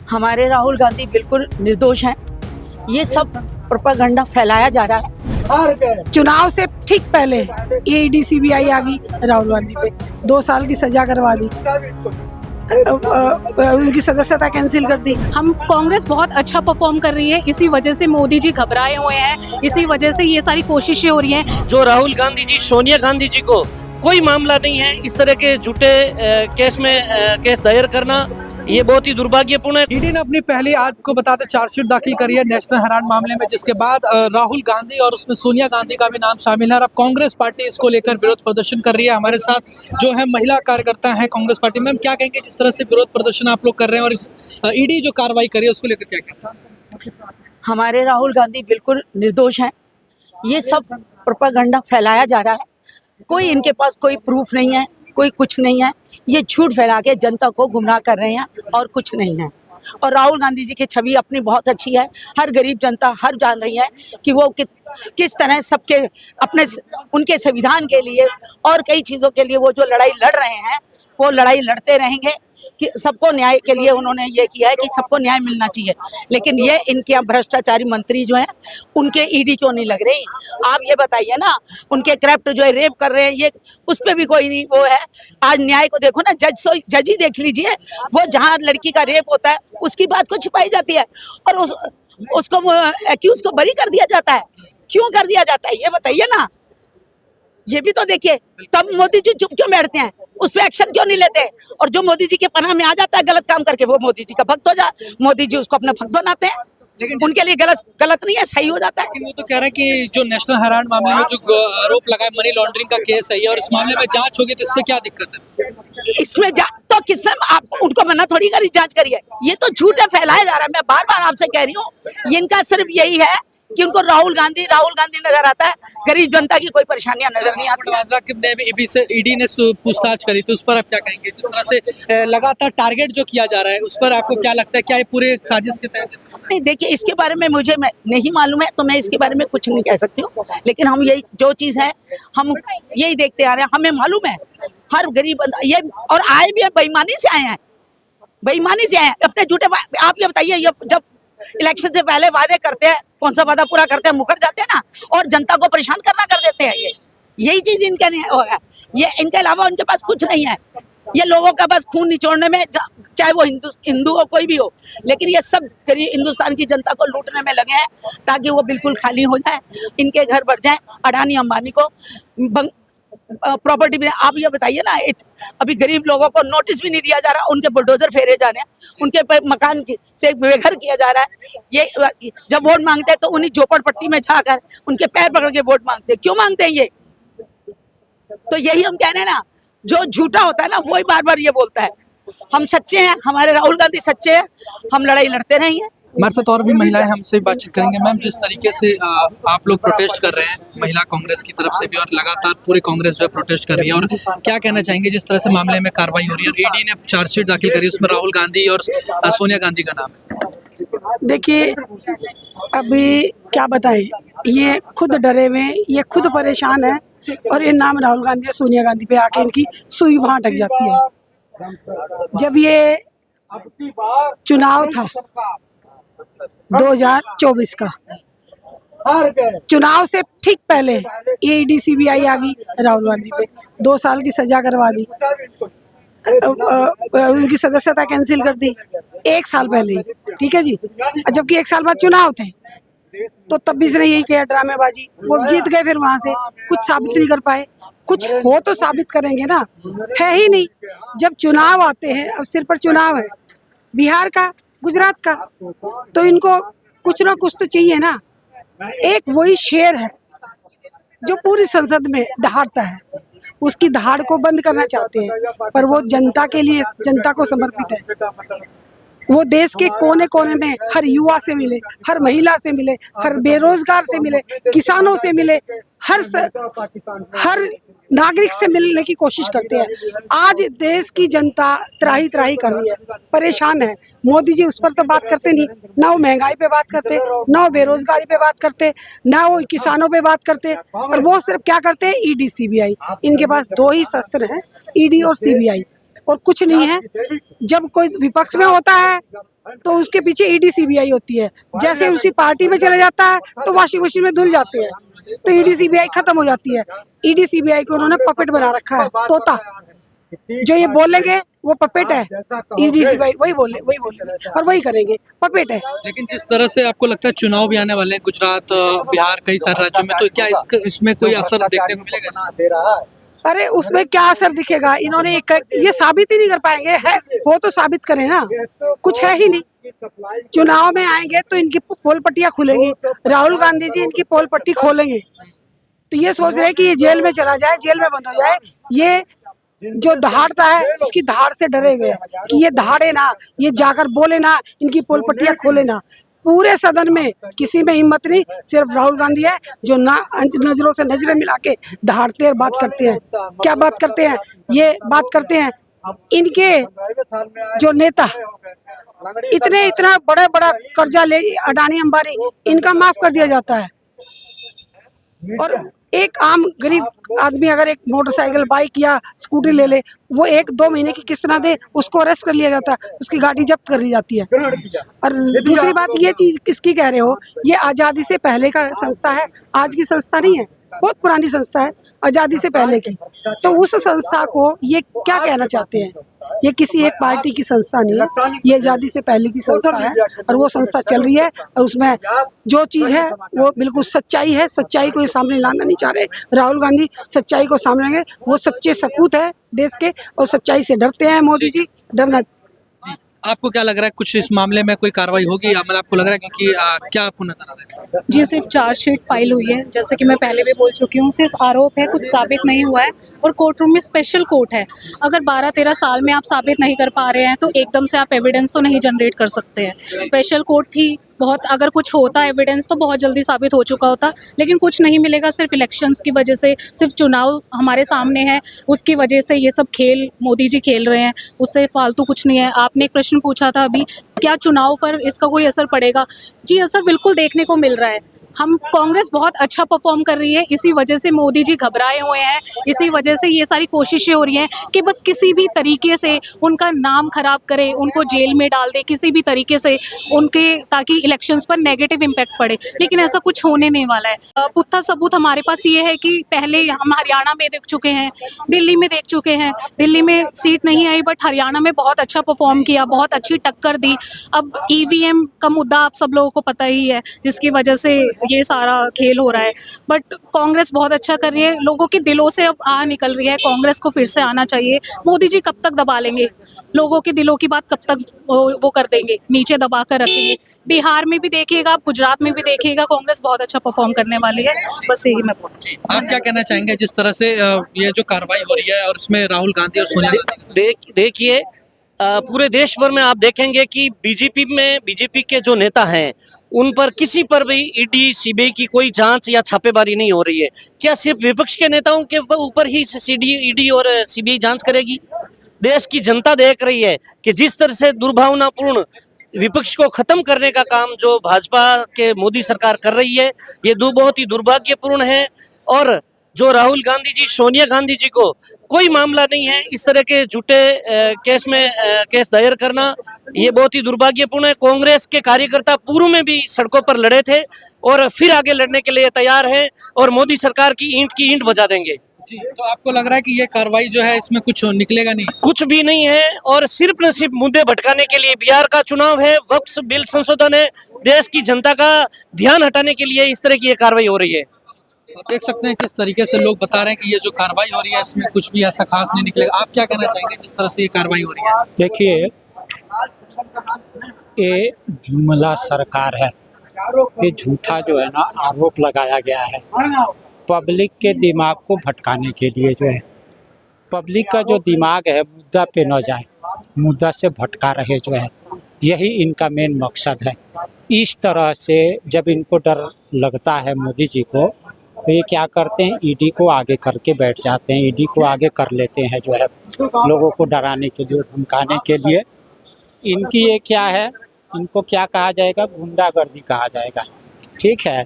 हमारे राहुल गांधी बिल्कुल निर्दोष हैं। ये सब प्रोपेगेंडा फैलाया जा रहा है। चुनाव से ठीक पहले ईडी सीबीआई आ गई राहुल गांधी पे, 2 साल की सजा करवा दी, उनकी सदस्यता कैंसिल कर दी। हम कांग्रेस बहुत अच्छा परफॉर्म कर रही है, इसी वजह से मोदी जी घबराए हुए हैं, इसी वजह से ये सारी कोशिशें हो रही हैं। जो राहुल गांधी जी सोनिया गांधी जी को कोई मामला नहीं है, इस तरह के झूठे केस में केस दायर करना ये बहुत ही दुर्भाग्यपूर्ण है। ईडी ने अपनी पहली आपको बताते चार्जशीट दाखिल करी है नेशनल हेराल्ड मामले में, जिसके बाद राहुल गांधी और उसमें सोनिया गांधी का भी नाम शामिल है और अब कांग्रेस पार्टी इसको लेकर विरोध प्रदर्शन कर रही है। हमारे साथ जो है महिला कार्यकर्ता है कांग्रेस पार्टी में, हम क्या कहेंगे जिस तरह से विरोध प्रदर्शन आप लोग कर रहे हैं और इस ईडी जो कार्रवाई करी है उसको लेकर क्या कहेंगे? हमारे राहुल गांधी बिल्कुल निर्दोष हैं। ये सब प्रोपेगेंडा फैलाया जा रहा है। कोई इनके पास कोई प्रूफ नहीं है, कोई कुछ नहीं है। ये झूठ फैला के जनता को गुमराह कर रहे हैं और कुछ नहीं है। और राहुल गांधी जी की छवि अपनी बहुत अच्छी है, हर गरीब जनता हर जान रही है कि वो किस तरह सबके अपने उनके संविधान के लिए और कई चीज़ों के लिए वो जो लड़ाई लड़ रहे हैं वो लड़ाई लड़ते रहेंगे कि सबको न्याय के लिए उन्होंने ये किया है कि सबको न्याय मिलना चाहिए। लेकिन ये इनके यहाँ भ्रष्टाचारी मंत्री जो हैं उनके ईडी क्यों नहीं लग रही? आप ये बताइए ना। उनके करप्ट जो है रेप कर रहे हैं, ये उस पर भी कोई नहीं वो है। आज न्याय को देखो ना, जज ही देख लीजिए, वो जहाँ लड़की का रेप होता है उसकी बात को छिपाई जाती है और उसको एक्यूज को बरी कर दिया जाता है। क्यों कर दिया जाता है ये बताइए ना। ये भी तो देखिए, तब मोदी जी चुप क्यों बैठते हैं, उस पर एक्शन क्यों नहीं लेते? और जो मोदी जी के पनाह में आ जाता है गलत काम करके, वो मोदी जी का भक्त हो जाए, मोदी जी उसको अपना भक्त बनाते हैं। लेकिन उनके लिए गलत नहीं है, सही हो जाता है। लेकिन वो तो कह रहे हैं कि जो नेशनल हेराल्ड मामले में जो आरोप लगा है मनी लॉन्ड्रिंग का केस है और इस मामले में जांच होगी तो इससे क्या दिक्कत है? इसमें तो किसने आपको उनको मना थोड़ी करी, जांच करिए। ये तो झूठ है, फैलाया जा रहा है। मैं बार बार आपसे कह रही हूँ, इनका सिर्फ यही है कि उनको राहुल गांधी नजर आता है, गरीब जनता की कोई परेशानियां नजर नहीं आती। ईडी ने पूछताछ करी थी, उस पर आप क्या कहेंगे? जिस तरह से लगातार टारगेट जो किया जा रहा है उस पर आपको क्या लगता है, क्या ये पूरे साजिश के तहत? नहीं, देखिए इसके बारे में मुझे नहीं मालूम है, तो मैं इसके बारे में कुछ नहीं कह सकती हूँ। लेकिन हम यही जो चीज़ है हम यही देखते आ रहे हैं, हमें मालूम है हर गरीब बंदा ये, और आए भी बेईमानी से आए हैं, बेईमानी से आए हैं अपने झूठे। आप ये बताइए, ये जब इलेक्शन से पहले वादे करते हैं, कौन सा वादा पूरा करते हैं? मुकर जाते हैं ना, और जनता को परेशान करना कर देते हैं। यही चीज इनका नहीं होगा। ये इनके अलावा उनके पास कुछ नहीं है। ये लोगों का बस खून निचोड़ने में, चाहे वो हिंदू हो कोई भी हो, लेकिन ये सब गरीब हिंदुस्तान की जनता को लूटने में लगे हैं ताकि वो बिल्कुल खाली हो जाए, इनके घर बढ़ जाए। अडानी अंबानी को प्रॉपर्टी में आप ये बताइए ना, अभी गरीब लोगों को नोटिस भी नहीं दिया जा रहा, उनके बुलडोजर फेरे जा रहे हैं, उनके मकान से बेघर किया जा रहा है। ये जब वोट मांगते हैं तो उन्हीं झोपड़पट्टी में जाकर उनके पैर पकड़ के वोट मांगते हैं। क्यों मांगते हैं ये? तो यही हम कह रहे हैं ना, जो झूठा होता है ना वही बार बार ये बोलता है। हम सच्चे हैं, हमारे राहुल गांधी सच्चे हैं, हम लड़ाई लड़ते रहेंगे। हमारे साथ और भी महिलाएं हमसे बातचीत करेंगे। मैम, जिस तरीके से आप लोग प्रोटेस्ट कर रहे हैं महिला कांग्रेस की तरफ से भी, और लगातार पूरे कांग्रेस जो है प्रोटेस्ट कर रही है, और क्या कहना चाहेंगे जिस तरह से मामले में कार्रवाई हो रही है? ईडी ने चार्जशीट दाखिल करी, उसमें राहुल गांधी और सोनिया गांधी का नाम है। देखिए, अभी क्या बताएं, ये खुद डरे हुए, ये खुद परेशान है, और ये नाम राहुल गांधी और सोनिया गांधी पे आके इनकी सुई वहां अटक जाती है। जब ये चुनाव था 2024 का, चुनाव से ठीक पहले ईडी सीबीआई आ गई राहुल गांधी पे, 2 साल की सजा करवा दी, उनकी सदस्यता कैंसिल कर दी 1 साल पहले ही, ठीक है जी। जबकि 1 साल बाद चुनाव थे, तो तब भी इसने यही किया ड्रामेबाजी। वो जीत गए, फिर वहां से कुछ साबित नहीं कर पाए। कुछ हो तो साबित करेंगे ना, है ही नहीं। जब चुनाव आते हैं, अब सिर पर चुनाव है बिहार का, गुजरात का, तो इनको कुछ ना कुछ तो चाहिए ना। एक वही शेर है जो पूरी संसद में दहाड़ता है, उसकी दहाड़ को बंद करना चाहते हैं, पर वो जनता के लिए, जनता को समर्पित है। वो देश के कोने कोने में हर युवा से मिले, हर महिला से मिले, हर बेरोजगार से मिले, किसानों से मिले, हर नागरिक से मिलने की कोशिश करते हैं। आज देश की जनता त्राही त्राही कर रही है, परेशान है। मोदी जी उस पर तो बात करते नहीं, ना वो महंगाई पे बात करते, ना वो बेरोजगारी पे बात करते, ना वो किसानों पे बात करते, और वो सिर्फ क्या करते हैं, ईडी सीबीआई। इनके पास 2 ही शस्त्र हैं, ईडी और सीबीआई। और कुछ नहीं है। जब कोई विपक्ष में होता है तो उसके पीछे ईडी सीबीआई होती है, जैसे उसकी पार्टी में चला जाता है तो वॉशिंग मशीन में धुल जाते हैं, तो ईडी सीबीआई खत्म हो जाती है। ईडी सीबीआई को उन्होंने पपेट बना रखा है, तोता। जो ये बोलेंगे वो पपेट है, ईडी सीबीआई वही बोलेंगे और वही करेंगे, पपेट है। लेकिन जिस तरह से आपको लगता है चुनाव भी आने वाले हैं गुजरात, बिहार, कई सारे राज्यों में, तो क्या इसमें कोई असर देखने को मिलेगा? अरे उसमें क्या असर दिखेगा? इन्होंने ये साबित ही नहीं कर पाएंगे। है वो तो साबित करें ना, कुछ है ही नहीं। चुनाव में आएंगे तो इनकी पोल पट्टियां खुलेंगी, राहुल गांधी जी इनकी पोल पट्टी खोलेंगे। तो ये सोच रहे हैं कि ये जेल में चला जाए, जेल में बंद हो जाए। ये जो दहाड़ता है उसकी धाड़ से डरे हुए हैं कि ये दहाड़े ना, ये जाकर बोले ना, इनकी पोल पट्टियां खोले ना। पूरे सदन में किसी में हिम्मत नहीं, सिर्फ राहुल गांधी है जो नजरों से नजरें मिला के दहाड़ते और बात करते हैं। क्या बात करते हैं? ये बात करते हैं इनके जो नेता इतना बड़ा कर्जा ले, अडानी अंबानी, इनका माफ कर दिया जाता है। और एक आम गरीब आदमी अगर एक मोटरसाइकिल, बाइक या स्कूटी ले ले, वो 1-2 महीने की किस्त ना दे, उसको अरेस्ट कर लिया जाता है, उसकी गाड़ी जब्त कर ली जाती है। और दूसरी बात, ये चीज किसकी कह रहे हो? ये आजादी से पहले का संस्था है, आज की संस्था नहीं है, बहुत पुरानी संस्था है, आजादी से पहले की। तो उस संस्था को ये क्या कहना चाहते हैं? ये किसी एक पार्टी की संस्था नहीं, ये आजादी से पहले की संस्था है और वो संस्था चल रही है। और उसमें जो चीज है वो बिल्कुल सच्चाई है। सच्चाई को ये सामने लाना नहीं चाह रहे राहुल गांधी, सच्चाई को सामने लाएंगे। वो सच्चे सपूत है देश के और सच्चाई से डरते हैं मोदी जी, डरना। आपको क्या लग रहा है, कुछ इस मामले में कोई कार्रवाई होगी, या मतलब आपको लग रहा है कि क्या आपको नजर आ रहा है? जी, सिर्फ चार्जशीट फाइल हुई है, जैसे कि मैं पहले भी बोल चुकी हूँ, सिर्फ आरोप है, कुछ साबित नहीं हुआ है। और कोर्ट रूम में स्पेशल कोर्ट है, अगर 12-13 साल में आप साबित नहीं कर पा रहे हैं तो एकदम से आप एविडेंस तो नहीं जनरेट कर सकते हैं। स्पेशल कोर्ट थी, बहुत अगर कुछ होता एविडेंस तो बहुत जल्दी साबित हो चुका होता, लेकिन कुछ नहीं मिलेगा। सिर्फ इलेक्शंस की वजह से, सिर्फ चुनाव हमारे सामने है उसकी वजह से ये सब खेल मोदी जी खेल रहे हैं, उससे फालतू कुछ नहीं है। आपने एक प्रश्न पूछा था अभी, क्या चुनाव पर इसका कोई असर पड़ेगा? जी, असर बिल्कुल देखने को मिल रहा है। हम कांग्रेस बहुत अच्छा परफॉर्म कर रही है, इसी वजह से मोदी जी घबराए हुए हैं, इसी वजह से ये सारी कोशिशें हो रही हैं कि बस किसी भी तरीके से उनका नाम खराब करे, उनको जेल में डाल दे, किसी भी तरीके से उनके, ताकि इलेक्शंस पर नेगेटिव इम्पैक्ट पड़े। लेकिन ऐसा कुछ होने नहीं वाला है। पुख्ता सबूत हमारे पास ये है कि पहले हम हरियाणा में देख चुके हैं, दिल्ली में देख चुके हैं। दिल्ली में सीट नहीं आई बट हरियाणा में बहुत अच्छा परफॉर्म किया, बहुत अच्छी टक्कर दी। अब ईवीएम का मुद्दा आप सब लोगों को पता ही है, जिसकी वजह से ये सारा खेल हो रहा है। बट कांग्रेस बहुत अच्छा कर रही है, लोगों के दिलों से अब निकल रही है। कांग्रेस को फिर से आना चाहिए। मोदी जी कब तक दबा लेंगे? लोगों के दिलों की बात कब तक वो कर देंगे, नीचे दबा कर रखेंगे? बिहार में भी देखिएगा आप, गुजरात में भी देखिएगा, कांग्रेस बहुत अच्छा परफॉर्म करने वाली है। बस यही मैं बोलूँ। आप क्या कहना चाहेंगे जिस तरह से ये जो कार्रवाई हो रही है और इसमें राहुल गांधी और सोनिया गांधी? देखिए, पूरे देश भर में आप देखेंगे कि बीजेपी के जो नेता हैं उन पर किसी पर भी ईडी सीबीआई की कोई जांच या छापेमारी नहीं हो रही है। क्या सिर्फ विपक्ष के नेताओं के ऊपर ही ईडी और सीबीआई जांच करेगी? देश की जनता देख रही है कि जिस तरह से दुर्भावनापूर्ण विपक्ष को खत्म करने का काम जो भाजपा के मोदी सरकार कर रही है, ये बहुत ही दुर्भाग्यपूर्ण है। और जो राहुल गांधी जी, सोनिया गांधी जी को कोई मामला नहीं है इस तरह के झूठे केस दायर करना, ये बहुत ही दुर्भाग्यपूर्ण है। कांग्रेस के कार्यकर्ता पूर्व में भी सड़कों पर लड़े थे और फिर आगे लड़ने के लिए तैयार है और मोदी सरकार की ईंट बजा देंगे। जी, तो आपको लग रहा है कि ये कार्रवाई जो है इसमें कुछ निकलेगा नहीं? कुछ भी नहीं है और सिर्फ न सिर्फ मुद्दे भटकाने के लिए। बिहार का चुनाव है, वक्फ बिल संशोधन है, देश की जनता का ध्यान हटाने के लिए इस तरह की ये कार्रवाई हो रही है। देख सकते हैं किस तरीके से लोग बता रहे हैं कि ये जो कार्रवाई हो रही है इसमें कुछ भी ऐसा खास नहीं निकलेगा। आप क्या कहना चाहेंगे जिस तरह से ये कार्रवाई हो रही है? देखिए, ये जुमला सरकार है, ये झूठा जो है ना आरोप लगाया गया है पब्लिक के दिमाग को भटकाने के लिए। जो है पब्लिक का जो दिमाग है मुद्दा पे न जाए, मुद्दा से भटका रहे जो है, यही इनका मेन मकसद है। इस तरह से जब इनको डर लगता है मोदी जी को, तो ये क्या करते हैं, ईडी को आगे करके बैठ जाते हैं, ईडी को आगे कर लेते हैं जो है, लोगों को डराने के लिए, धमकाने के लिए। इनकी ये क्या है, इनको क्या कहा जाएगा, गुंडागर्दी कहा जाएगा। ठीक है,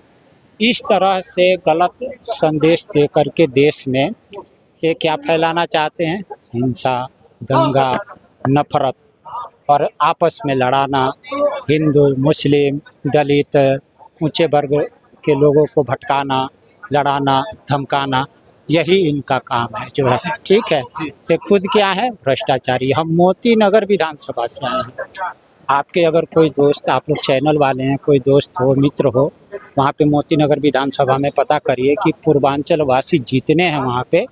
इस तरह से गलत संदेश दे करके देश में ये क्या फैलाना चाहते हैं, हिंसा, दंगा, नफरत और आपस में लड़ाना, हिंदू मुस्लिम दलित ऊंचे वर्ग के लोगों को भटकाना, लड़ाना, धमकाना, यही इनका काम है जो है। ठीक है, ये खुद क्या है, भ्रष्टाचारी। हम मोती नगर विधानसभा से आए हैं। आपके अगर कोई दोस्त, आप लोग चैनल वाले हैं, कोई दोस्त हो, मित्र हो, वहाँ पे मोती नगर विधानसभा में पता करिए कि पूर्वांचल वासी जितने हैं वहाँ पे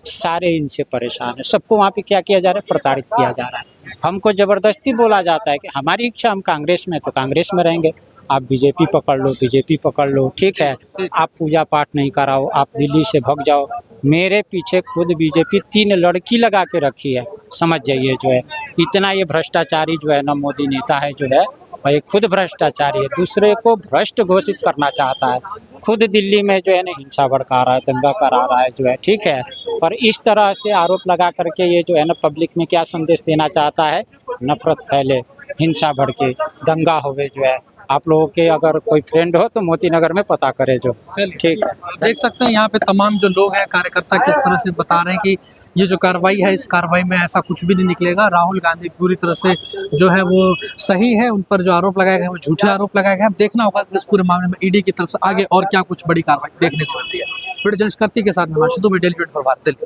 सारे इनसे परेशान हैं। सबको वहाँ पे क्या किया जा रहा है, प्रताड़ित किया जा रहा है। हमको ज़बरदस्ती बोला जाता है कि हमारी इच्छा, हम कांग्रेस में तो कांग्रेस में रहेंगे, आप बीजेपी पकड़ लो, बीजेपी पकड़ लो, ठीक है, आप पूजा पाठ नहीं कराओ, आप दिल्ली से भग जाओ। मेरे पीछे खुद बीजेपी 3 लड़की लगा के रखी है, समझ जाइए जो है। इतना ये भ्रष्टाचारी जो है ना मोदी नेता है जो है, और ये खुद भ्रष्टाचारी है, दूसरे को भ्रष्ट घोषित करना चाहता है। खुद दिल्ली में जो है ना हिंसा भड़का रहा है, दंगा करा रहा है जो है, ठीक है। और इस तरह से आरोप लगा करके ये जो है ना पब्लिक में क्या संदेश देना चाहता है, नफरत फैले, हिंसा भड़के, दंगा होवे जो है। आप लोगों के अगर कोई फ्रेंड हो तो मोती नगर में पता करे जो, ठीक है। देख सकते हैं यहाँ पे तमाम जो लोग हैं, कार्यकर्ता किस तरह से बता रहे हैं कि ये जो कार्रवाई है, इस कार्रवाई में ऐसा कुछ भी नहीं निकलेगा। राहुल गांधी पूरी तरह से जो है वो सही है, उन पर जो आरोप लगाए गए हैं वो झूठे आरोप लगाए गए हैं। अब देखना होगा कि इस पूरे मामले में ईडी की तरफ से आगे और क्या कुछ बड़ी कार्रवाई देखने को मिलती है। वीडियो जर्नलिस्ट कार्तिक के साथ में हिमांशु दुबे, डेली 24 भारत, दिल्ली।